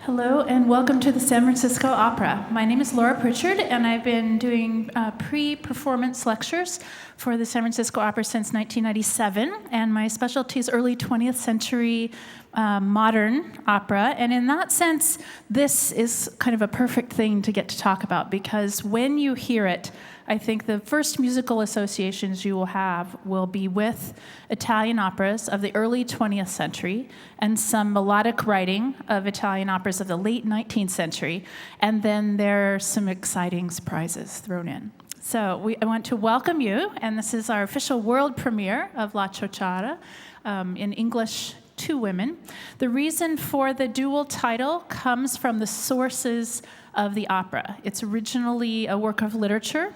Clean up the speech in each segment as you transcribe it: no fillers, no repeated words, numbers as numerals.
Hello and welcome to the San Francisco Opera. My name is Laura Prichard and I've been doing pre-performance lectures for the San Francisco Opera since 1997, and my specialty is early 20th century modern opera, and in that sense this is kind of a perfect thing to get to talk about, because when you hear it, I think the first musical associations you will have will be with Italian operas of the early 20th century and some melodic writing of Italian operas of the late 19th century, and then there are some exciting surprises thrown in. So I want to welcome you, and this is our official world premiere of La Ciociara in English to women. The reason for the dual title comes from the sources of the opera. It's originally a work of literature.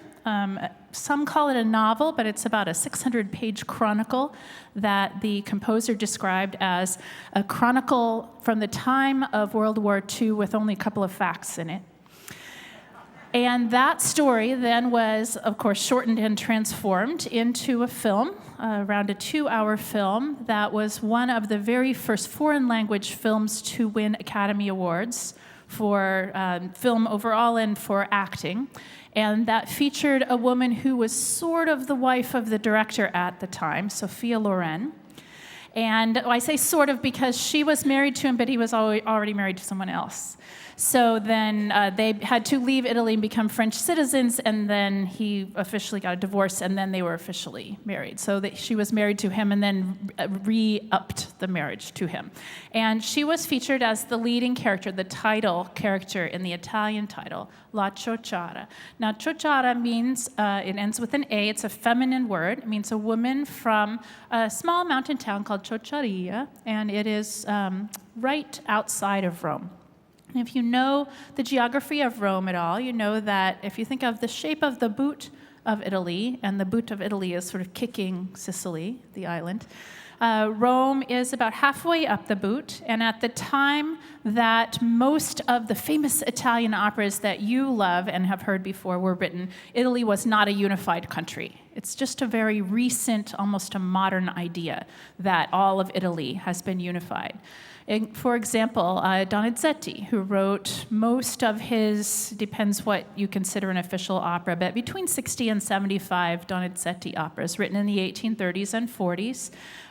Some call it a novel, but it's about a 600-page chronicle that the composer described as a chronicle from the time of World War II with only a couple of facts in it. And that story then was, of course, shortened and transformed into a film, around a 2-hour film that was one of the very first foreign language films to win Academy Awards for film overall and for acting. And that featured a woman who was sort of the wife of the director at the time, Sophia Loren. And I say sort of because she was married to him, but he was already married to someone else. So then they had to leave Italy and become French citizens, and then he officially got a divorce, and then they were officially married. So she was married to him and then re-upped the marriage to him. And she was featured as the leading character, the title character in the Italian title, La Ciociara. Now, Ciociara means, it ends with an A, it's a feminine word. It means a woman from a small mountain town called Ciociaria, and it is right outside of Rome. And if you know the geography of Rome at all, you know that if you think of the shape of the boot of Italy, and the boot of Italy is sort of kicking Sicily, the island, Rome is about halfway up the boot, and at the time that most of the famous Italian operas that you love and have heard before were written, Italy was not a unified country. It's just a very recent, almost a modern idea that all of Italy has been unified. For example, Donizetti, who wrote most of his, depends what you consider an official opera, but between 60 and 75 Donizetti operas written in the 1830s and 40s.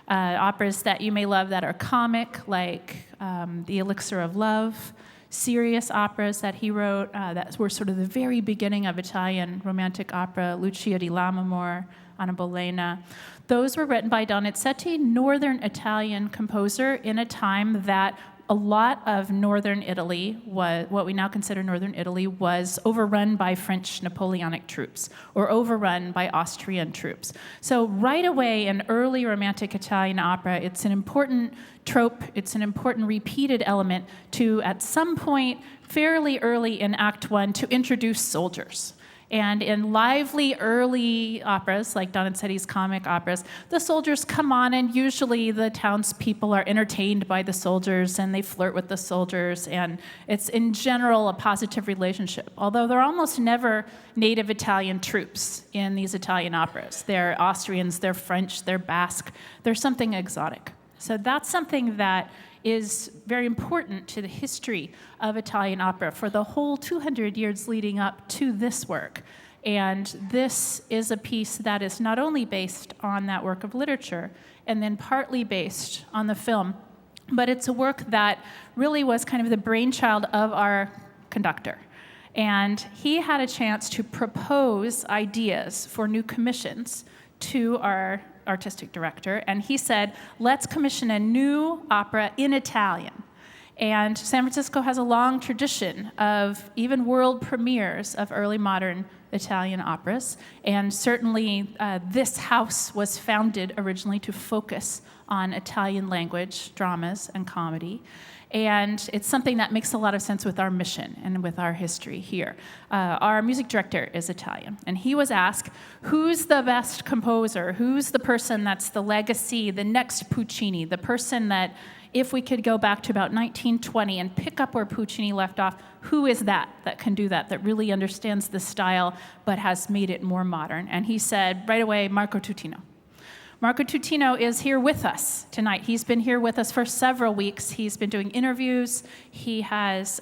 Operas that you may love that are comic, like The Elixir of Love, serious operas that he wrote that were sort of the very beginning of Italian romantic opera, Lucia di Lammermoor, Anna Bolena. Those were written by Donizetti, northern Italian composer, in a time that a lot of northern Italy, what we now consider northern Italy, was overrun by French Napoleonic troops or overrun by Austrian troops. So right away in early romantic Italian opera, it's an important trope, it's an important repeated element to, at some point fairly early in Act One, to introduce soldiers. And in lively early operas, like Donizetti's comic operas, the soldiers come on, and usually the townspeople are entertained by the soldiers, and they flirt with the soldiers, and it's in general a positive relationship. Although there are almost never native Italian troops in these Italian operas. They're Austrians, they're French, they're Basque, they're something exotic. So that's something that is very important to the history of Italian opera for the whole 200 years leading up to this work. And this is a piece that is not only based on that work of literature and then partly based on the film, but it's a work that really was kind of the brainchild of our conductor. And he had a chance to propose ideas for new commissions to our artistic director, and he said, let's commission a new opera in Italian. And San Francisco has a long tradition of even world premieres of early modern Italian operas, and certainly this house was founded originally to focus on Italian language dramas and comedy. And it's something that makes a lot of sense with our mission and with our history here. Our music director is Italian, and he was asked, who's the best composer? Who's the person that's the legacy, the next Puccini, the person that, if we could go back to about 1920 and pick up where Puccini left off, who is that can do that really understands the style but has made it more modern? And he said right away, Marco Tutino. Marco Tutino is here with us tonight. He's been here with us for several weeks. He's been doing interviews. He has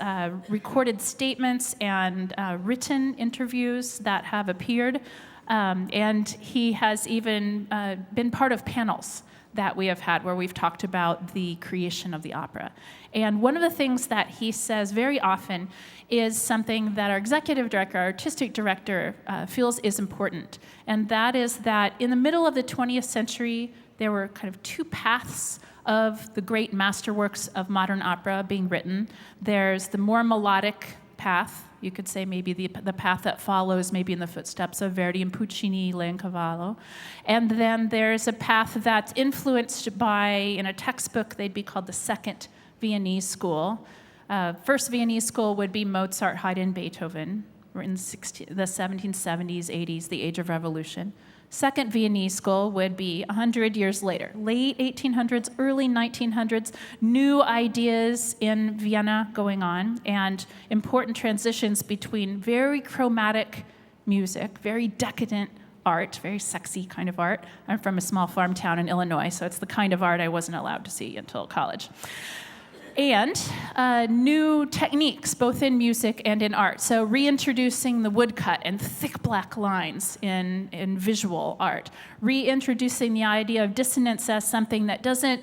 recorded statements and written interviews that have appeared. And he has even been part of panels that we have had where we've talked about the creation of the opera. And one of the things that he says very often is something that our executive director, our artistic director, feels is important. And that is that in the middle of the 20th century, there were kind of two paths of the great masterworks of modern opera being written. There's the more melodic path, you could say maybe the path that follows maybe in the footsteps of Verdi and Puccini, Leoncavallo. And then there's a path that's influenced by, in a textbook, they'd be called the Second Viennese School. First Viennese School would be Mozart, Haydn, Beethoven, in the 1770s, 80s, the Age of Revolution. Second Viennese School would be 100 years later, late 1800s, early 1900s, new ideas in Vienna going on, and important transitions between very chromatic music, very decadent art, very sexy kind of art. I'm from a small farm town in Illinois, so it's the kind of art I wasn't allowed to see until college. And new techniques, both in music and in art. So reintroducing the woodcut and thick black lines in visual art. Reintroducing the idea of dissonance as something that doesn't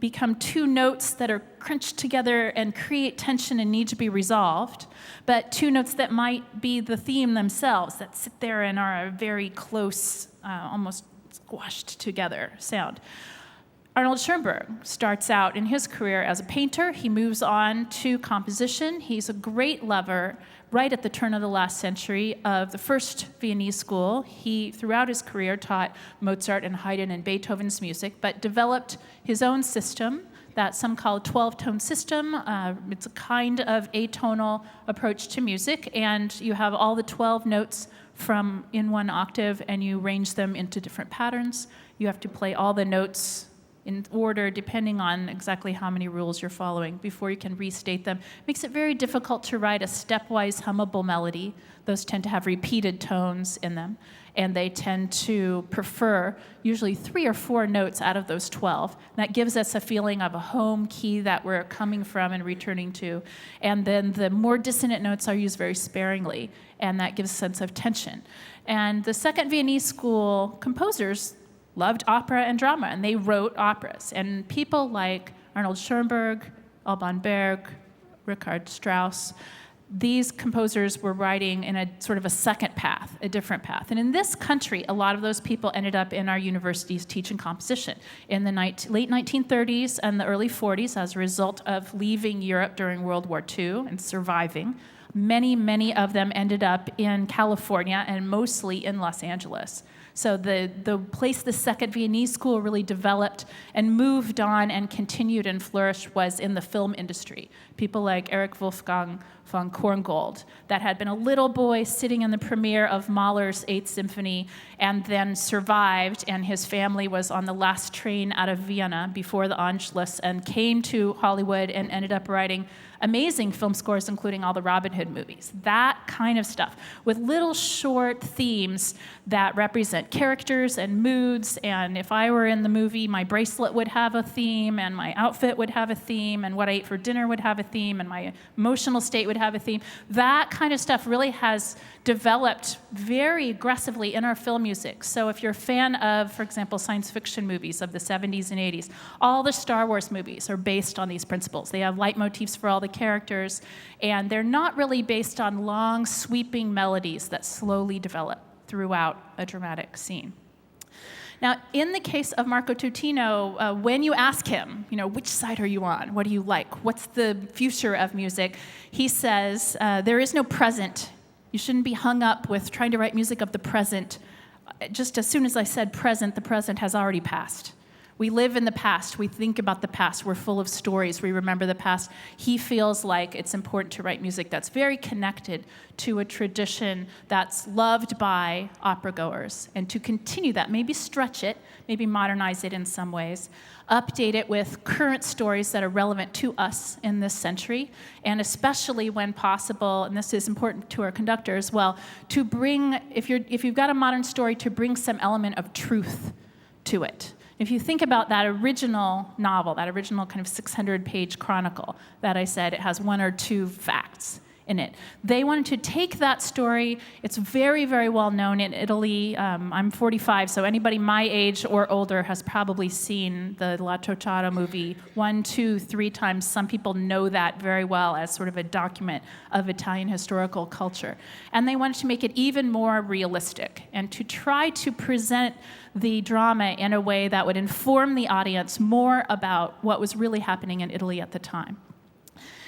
become two notes that are crunched together and create tension and need to be resolved, but two notes that might be the theme themselves, that sit there and are a very close, almost squashed together sound. Arnold Schoenberg starts out in his career as a painter. He moves on to composition. He's a great lover, right at the turn of the last century, of the first Viennese school. He, throughout his career, taught Mozart and Haydn and Beethoven's music, but developed his own system that some call a 12-tone system. It's a kind of atonal approach to music, and you have all the 12 notes from in one octave, and you arrange them into different patterns. You have to play all the notes in order, depending on exactly how many rules you're following, before you can restate them. It makes it very difficult to write a stepwise hummable melody. Those tend to have repeated tones in them, and they tend to prefer usually 3 or 4 notes out of those 12. And that gives us a feeling of a home key that we're coming from and returning to. And then the more dissonant notes are used very sparingly, and that gives a sense of tension. And the Second Viennese School composers loved opera and drama, and they wrote operas. And people like Arnold Schoenberg, Alban Berg, Richard Strauss, these composers were writing in a sort of a second path, a different path. And in this country, a lot of those people ended up in our universities teaching composition in the late 1930s and the early 40s as a result of leaving Europe during World War II and surviving. Many of them ended up in California and mostly in Los Angeles. So the place the Second Viennese School really developed and moved on and continued and flourished was in the film industry. People like Erich Wolfgang von Korngold, that had been a little boy sitting in the premiere of Mahler's Eighth Symphony and then survived, and his family was on the last train out of Vienna before the Anschluss and came to Hollywood and ended up writing amazing film scores, including all the Robin Hood movies. That kind of stuff, with little short themes that represent characters and moods, and if I were in the movie, my bracelet would have a theme, and my outfit would have a theme, and what I ate for dinner would have a theme, and my emotional state would have a theme. That kind of stuff really has developed very aggressively in our film music. So if you're a fan of, for example, science fiction movies of the 70s and 80s, all the Star Wars movies are based on these principles. They have leitmotifs for all the characters, and they're not really based on long, sweeping melodies that slowly develop throughout a dramatic scene. Now, in the case of Marco Tutino, when you ask him, which side are you on? What do you like? What's the future of music? He says, there is no present. You shouldn't be hung up with trying to write music of the present. Just as soon as I said present, the present has already passed. We live in the past. We think about the past. We're full of stories. We remember the past. He feels like it's important to write music that's very connected to a tradition that's loved by opera goers, and to continue that, maybe stretch it, maybe modernize it in some ways, update it with current stories that are relevant to us in this century, and especially when possible, and this is important to our conductor as well, to bring, if you've got a modern story, to bring some element of truth to it. If you think about that original novel, that original kind of 600-page chronicle that I said, it has one or two facts in it. They wanted to take that story. It's very, very well known in Italy. I'm 45, so anybody my age or older has probably seen the La Tocciata movie 1, 2, 3 times. Some people know that very well as sort of a document of Italian historical culture. And they wanted to make it even more realistic and to try to present the drama in a way that would inform the audience more about what was really happening in Italy at the time.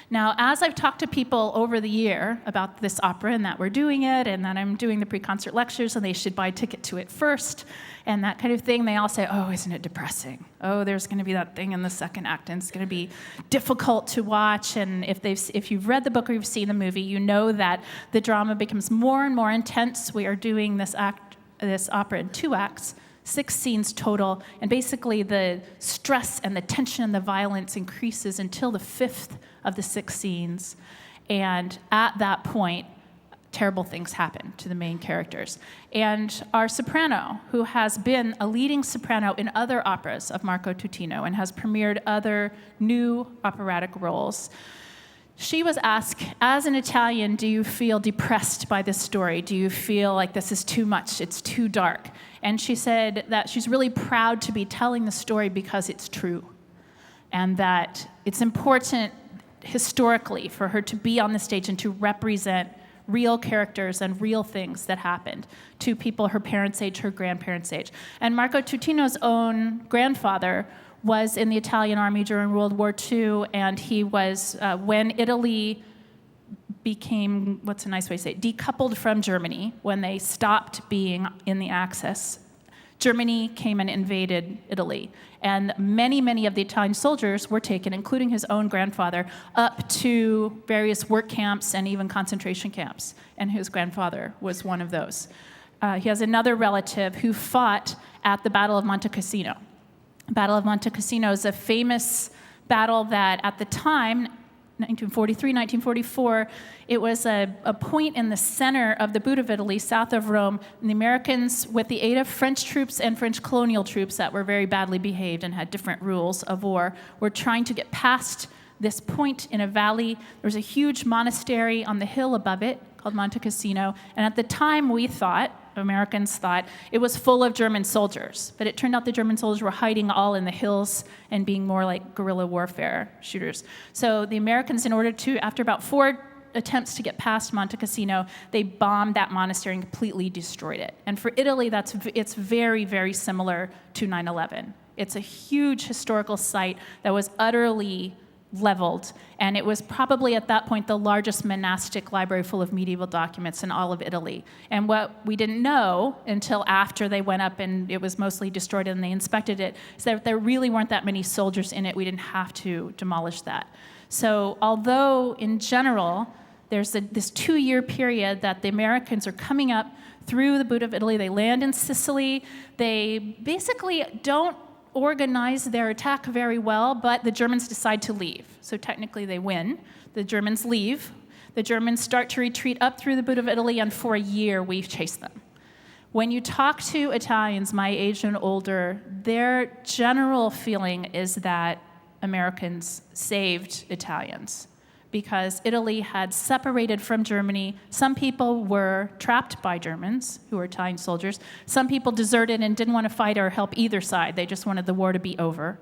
Now, as I've talked to people over the year about this opera and that we're doing it and that I'm doing the pre-concert lectures and they should buy a ticket to it first and that kind of thing, they all say, oh, isn't it depressing? Oh, there's going to be that thing in the second act and it's going to be difficult to watch. And if you've read the book or you've seen the movie, you know that the drama becomes more and more intense. We are doing this opera in 2 acts. 6 scenes total, and basically the stress and the tension and the violence increases until the 5th of the 6 scenes, and at that point, terrible things happen to the main characters. And our soprano, who has been a leading soprano in other operas of Marco Tutino and has premiered other new operatic roles, she was asked, as an Italian, do you feel depressed by this story? Do you feel like this is too much, it's too dark? And she said that she's really proud to be telling the story because it's true, and that it's important historically for her to be on the stage and to represent real characters and real things that happened to people her parents' age, her grandparents' age. And Marco Tutino's own grandfather was in the Italian army during World War II, and he was, when Italy became, what's a nice way to say it, decoupled from Germany, when they stopped being in the Axis, Germany came and invaded Italy. And many, many of the Italian soldiers were taken, including his own grandfather, up to various work camps and even concentration camps. And his grandfather was one of those. He has another relative who fought at the Battle of Monte Cassino. The Battle of Monte Cassino is a famous battle that at the time, 1943, 1944, it was a point in the center of the boot of Italy, south of Rome, and the Americans, with the aid of French troops and French colonial troops that were very badly behaved and had different rules of war, were trying to get past this point in a valley. There was a huge monastery on the hill above it called Monte Cassino, and at the time Americans thought it was full of German soldiers, but it turned out the German soldiers were hiding all in the hills and being more like guerrilla warfare shooters. So the Americans, in order to, after about 4 attempts to get past Monte Cassino, they bombed that monastery and completely destroyed it. And for Italy, it's very, very similar to 9/11. It's a huge historical site that was utterly leveled, and it was probably at that point the largest monastic library full of medieval documents in all of Italy. And what we didn't know until after they went up and it was mostly destroyed and they inspected it is that there really weren't that many soldiers in it. We didn't have to demolish that. So although in general there's this 2-year period that the Americans are coming up through the boot of Italy, they land in Sicily, they basically don't organize their attack very well, but the Germans decide to leave. So technically they win. The Germans leave. The Germans start to retreat up through the boot of Italy, and for a year we've chased them. When you talk to Italians my age and older, their general feeling is that Americans saved Italians because Italy had separated from Germany. Some people were trapped by Germans who were Italian soldiers. Some people deserted and didn't want to fight or help either side. They just wanted the war to be over.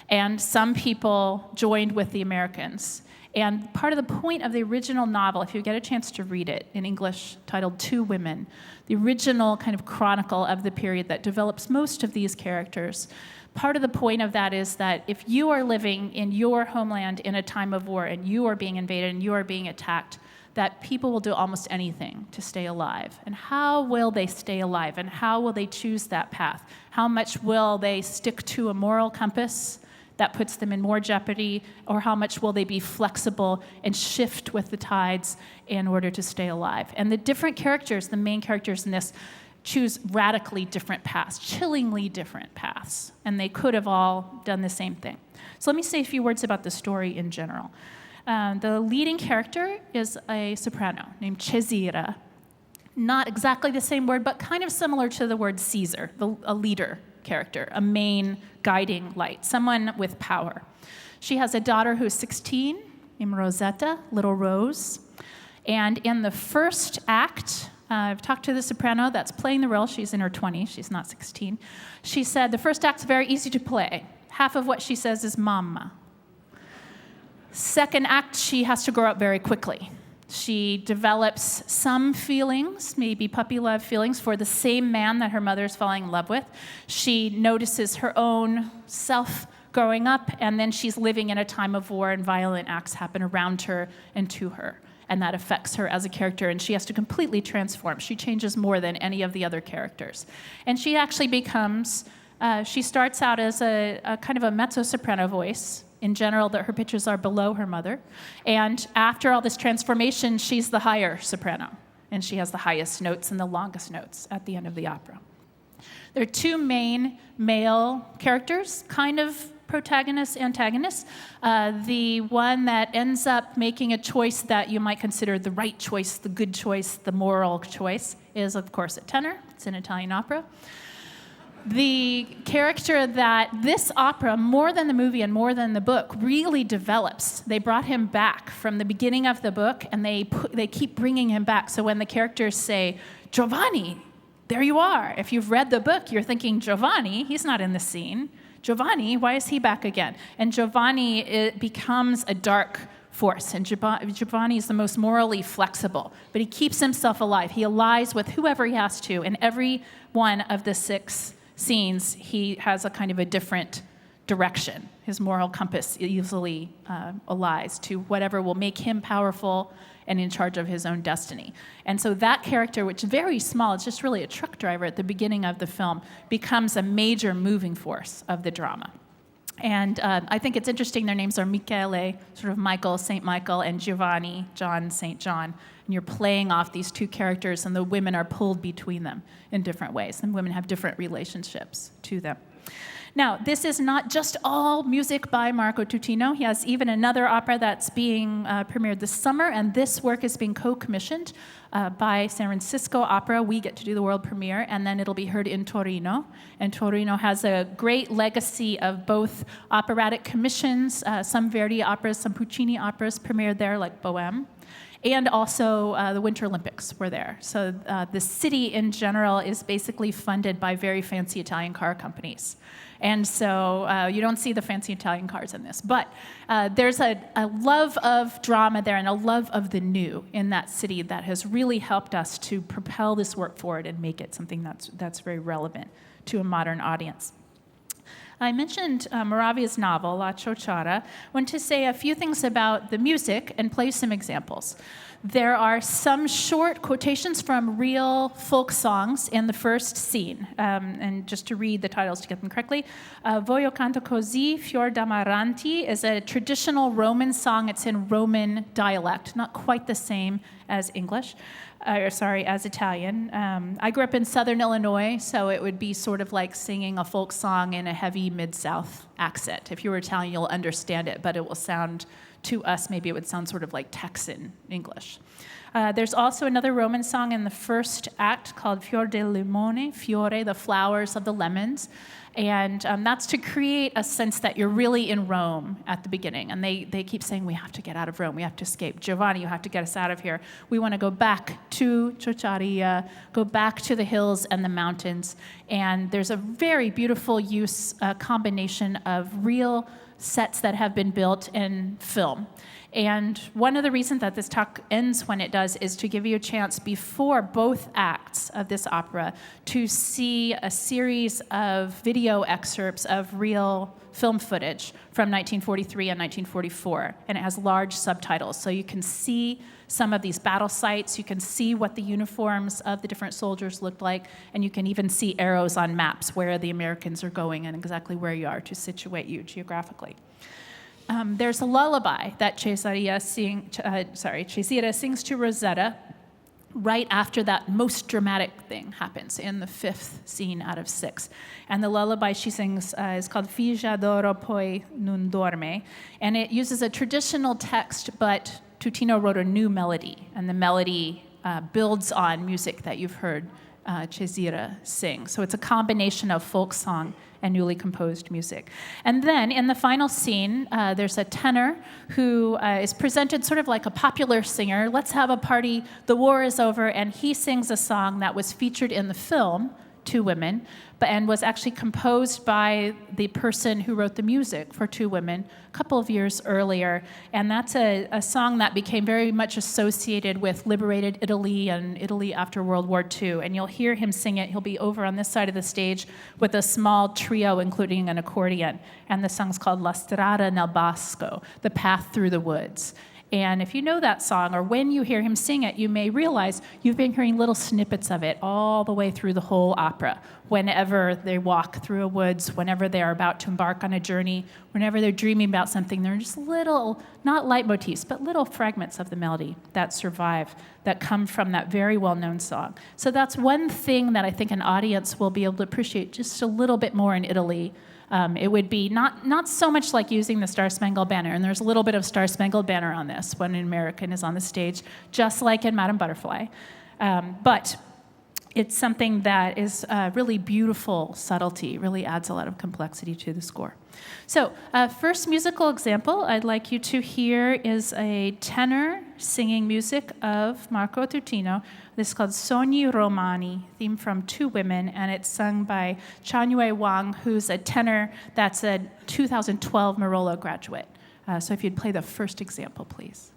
And some people joined with the Americans. And part of the point of the original novel, if you get a chance to read it in English, titled Two Women, the original kind of chronicle of the period that develops most of these characters, part of the point of that is that if you are living in your homeland in a time of war and you are being invaded and you are being attacked, that people will do almost anything to stay alive. And how will they stay alive? And how will they choose that path? How much will they stick to a moral compass that puts them in more jeopardy? Or how much will they be flexible and shift with the tides in order to stay alive? And the different characters, the main characters in this, choose radically different paths, chillingly different paths, and they could have all done the same thing. So let me say a few words about the story in general. The leading character is a soprano named Cesira. Not exactly the same word, but kind of similar to the word Caesar, a leader character, a main guiding light, someone with power. She has a daughter who's 16, named Rosetta, Little Rose. And in the first act, I've talked to the soprano that's playing the role. She's in her 20s. She's not 16. She said the first act's very easy to play. Half of what she says is mama. Second act, she has to grow up very quickly. She develops some feelings, maybe puppy love feelings, for the same man that her mother's falling in love with. She notices her own self growing up, and then she's living in a time of war, and violent acts happen around her and to her. And that affects her as a character, and she has to completely transform. She changes more than any of the other characters. And she actually becomes, she starts out as a kind of a mezzo-soprano voice. In general, that her pitches are below her mother. And after all this transformation, she's the higher soprano. And she has the highest notes and the longest notes at the end of the opera. There are two main male characters, kind of protagonists, antagonists. The one that ends up making a choice that you might consider the right choice, the good choice, the moral choice, is, of course, a tenor. It's an Italian opera. The character that this opera, more than the movie and more than the book, really develops. They brought him back from the beginning of the book, and they keep bringing him back. So when the characters say, Giovanni, there you are. If you've read the book, you're thinking, Giovanni, he's not in the scene. Giovanni, why is he back again? And Giovanni, it becomes a dark force, and Giovanni is the most morally flexible, but he keeps himself alive. He allies with whoever he has to. In every one of the 6 scenes, he has a kind of a different direction. His moral compass easily allies to whatever will make him powerful and in charge of his own destiny. And so that character, which is very small, it's just really a truck driver at the beginning of the film, becomes a major moving force of the drama. And I think it's interesting, their names are Michele, sort of Michael, St. Michael, and Giovanni, John, St. John. And you're playing off these two characters, and the women are pulled between them in different ways. And women have different relationships to them. Now, this is not just all music by Marco Tutino. He has even another opera that's being premiered this summer, and this work is being co-commissioned by San Francisco Opera. We get to do the world premiere, and then it'll be heard in Torino. And Torino has a great legacy of both operatic commissions, some Verdi operas, some Puccini operas premiered there, like Bohème. And also the Winter Olympics were there. So the city in general is basically funded by very fancy Italian car companies. And so you don't see the fancy Italian cars in this. But there's a love of drama there and a love of the new in that city that has really helped us to propel this work forward and make it something that's very relevant to a modern audience. I mentioned Moravia's novel, La Ciociara. I want to say a few things about the music and play some examples. There are some short quotations from real folk songs in the first scene. And just to read the titles to get them correctly, Voglio canto così, fior d'amaranti is a traditional Roman song. It's in Roman dialect, not quite the same as English. As Italian. I grew up in southern Illinois, so it would be sort of like singing a folk song in a heavy Mid-South accent. If you were Italian, you'll understand it, but it will sound, to us, maybe it would sound sort of like Texan English. There's also another Roman song in the first act called Fior del Limone, Fiore, the flowers of the lemons. And that's to create a sense that you're really in Rome at the beginning. And they keep saying, we have to get out of Rome. We have to escape. Giovanni, you have to get us out of here. We want to go back to Ciociaria, go back to the hills and the mountains. And there's a very beautiful combination of real sets that have been built in film. And one of the reasons that this talk ends when it does is to give you a chance before both acts of this opera to see a series of video excerpts of real film footage from 1943 and 1944. And it has large subtitles, so you can see some of these battle sites, you can see what the uniforms of the different soldiers looked like, and you can even see arrows on maps where the Americans are going and exactly where you are to situate you geographically. There's a lullaby that Cesira sings to Rosetta right after that most dramatic thing happens in the 5th scene out of 6. And the lullaby she sings is called Figlia d'oro poi non dorme. And it uses a traditional text, but Tutino wrote a new melody. And the melody builds on music that you've heard Cesira sing. So it's a combination of folk song and newly composed music. And then in the final scene, there's a tenor who is presented sort of like a popular singer. Let's have a party, the war is over, and he sings a song that was featured in the film, Two Women, and was actually composed by the person who wrote the music for Two Women a couple of years earlier. And that's a song that became very much associated with liberated Italy and Italy after World War II. And you'll hear him sing it. He'll be over on this side of the stage with a small trio, including an accordion. And the song's called La Strada nel Bosco, The Path Through the Woods. And if you know that song, or when you hear him sing it, you may realize you've been hearing little snippets of it all the way through the whole opera. Whenever they walk through a woods, whenever they are about to embark on a journey, whenever they're dreaming about something, they're just little, not leitmotifs, but little fragments of the melody that survive, that come from that very well-known song. So that's one thing that I think an audience will be able to appreciate just a little bit more in Italy. It would be not so much like using the Star Spangled Banner, and there's a little bit of Star Spangled Banner on this when an American is on the stage, just like in Madame Butterfly. But it's something that is really beautiful subtlety, really adds a lot of complexity to the score. So first musical example I'd like you to hear is a tenor singing music of Marco Tutino. This is called Sonya Romani, theme from Two Women, and it's sung by Changyue Wang, who's a tenor that's a 2012 Merola graduate. So if you'd play the first example, please.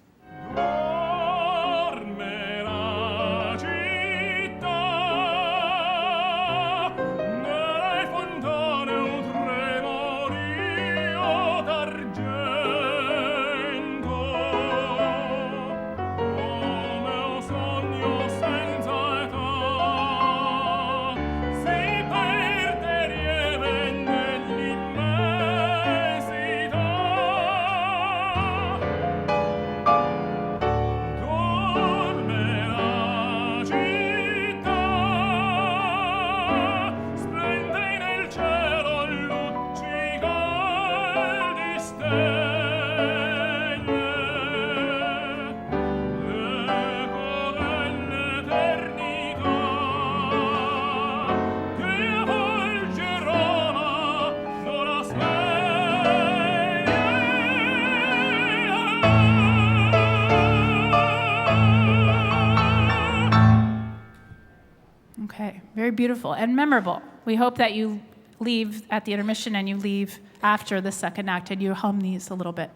Okay, very beautiful and memorable. We hope that you leave at the intermission and you leave after the second act and you hum these a little bit.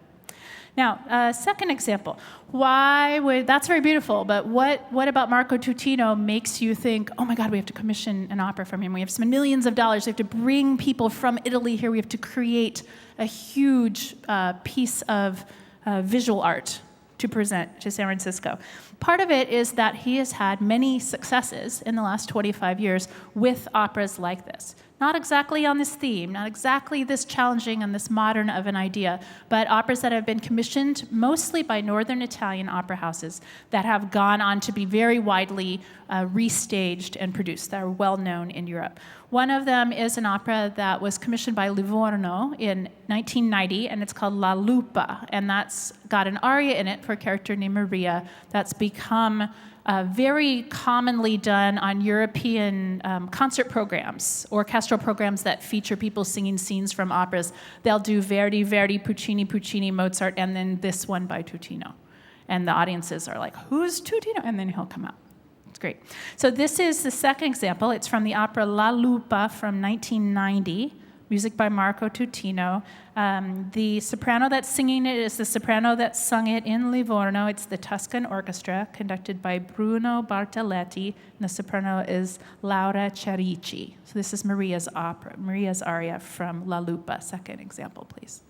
Now, second example. That's very beautiful, but what about Marco Tutino makes you think, oh my God, we have to commission an opera from him. We have to spend millions of dollars. We have to bring people from Italy here. We have to create a huge piece of visual art to present to San Francisco. Part of it is that he has had many successes in the last 25 years with operas like this. Not exactly on this theme, not exactly this challenging and this modern of an idea, but operas that have been commissioned mostly by Northern Italian opera houses that have gone on to be very widely restaged and produced, that are well known in Europe. One of them is an opera that was commissioned by Livorno in 1990, and it's called La Lupa, and that's got an aria in it for a character named Maria that's become very commonly done on European concert programs, orchestral programs that feature people singing scenes from operas. They'll do Verdi, Puccini, Mozart, and then this one by Tutino. And the audiences are like, who's Tutino? And then he'll come out. It's great. So this is the second example. It's from the opera La Lupa from 1990. Music by Marco Tutino. The soprano that's singing it is the soprano that sung it in Livorno. It's the Tuscan Orchestra, conducted by Bruno Bartoletti, and the soprano is Laura Cherici. So this is Maria's aria from La Lupa. Second example, please.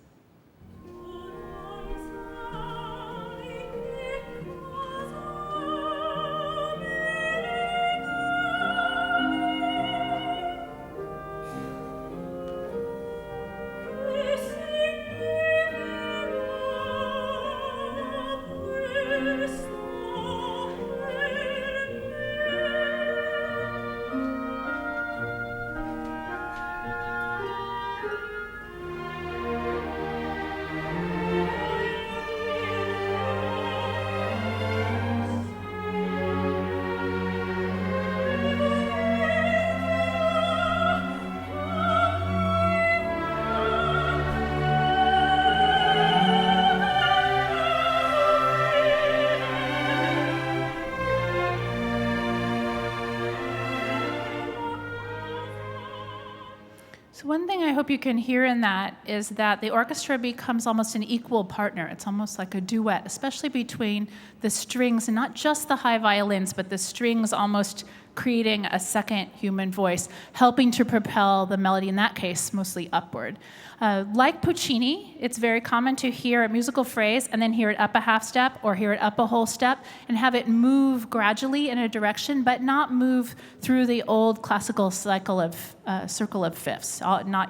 So one thing I hope you can hear in that is that the orchestra becomes almost an equal partner. It's almost like a duet, especially between the strings, and not just the high violins, but the strings almost creating a second human voice, helping to propel the melody, in that case, mostly upward. Like Puccini, it's very common to hear a musical phrase and then hear it up a half step or hear it up a whole step and have it move gradually in a direction, but not move through the old classical cycle of circle of fifths.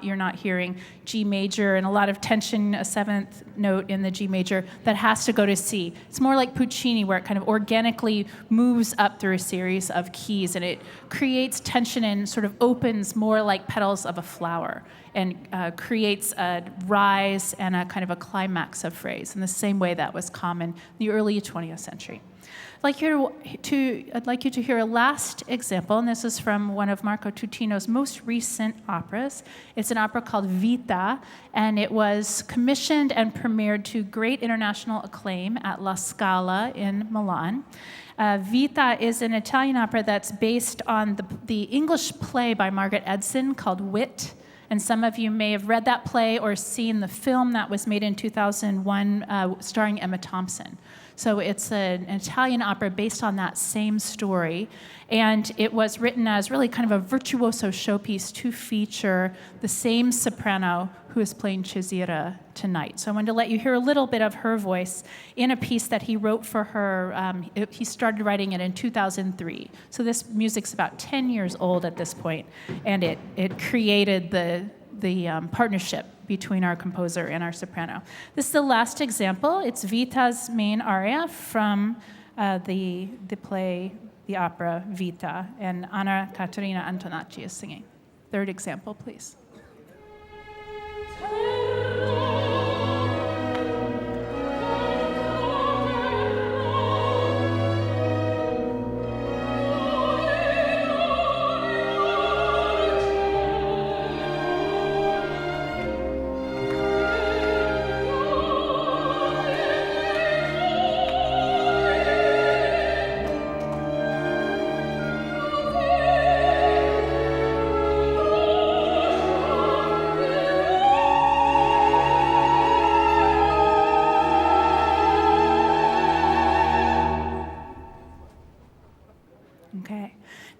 You're not hearing G major and a lot of tension, a seventh note in the G major that has to go to C. It's more like Puccini, where it kind of organically moves up through a series of keys, and it creates tension and sort of opens more like petals of a flower, and creates a rise and a kind of a climax of phrase in the same way that was common in the early 20th century. I'd like you to hear a last example, and this is from one of Marco Tutino's most recent operas. It's an opera called Vita, and it was commissioned and premiered to great international acclaim at La Scala in Milan. Vita is an Italian opera that's based on the English play by Margaret Edson called Wit. And some of you may have read that play or seen the film that was made in 2001 starring Emma Thompson. So it's an Italian opera based on that same story. And it was written as really kind of a virtuoso showpiece to feature the same soprano who is playing Cesira tonight. So I wanted to let you hear a little bit of her voice in a piece that he wrote for her. He started writing it in 2003. So this music's about 10 years old at this point, and it created the partnership between our composer and our soprano. This is the last example. It's Vita's main aria from the play, the opera Vita, and Anna Caterina Antonacci is singing. Third example, please.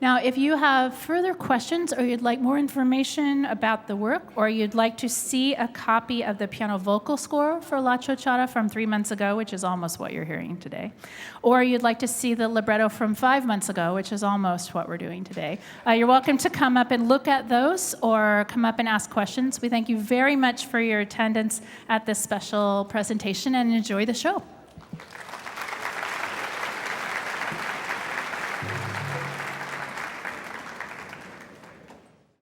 Now, if you have further questions or you'd like more information about the work, or you'd like to see a copy of the piano vocal score for La Ciociara from 3 months ago, which is almost what you're hearing today, or you'd like to see the libretto from 5 months ago, which is almost what we're doing today, you're welcome to come up and look at those or come up and ask questions. We thank you very much for your attendance at this special presentation and enjoy the show.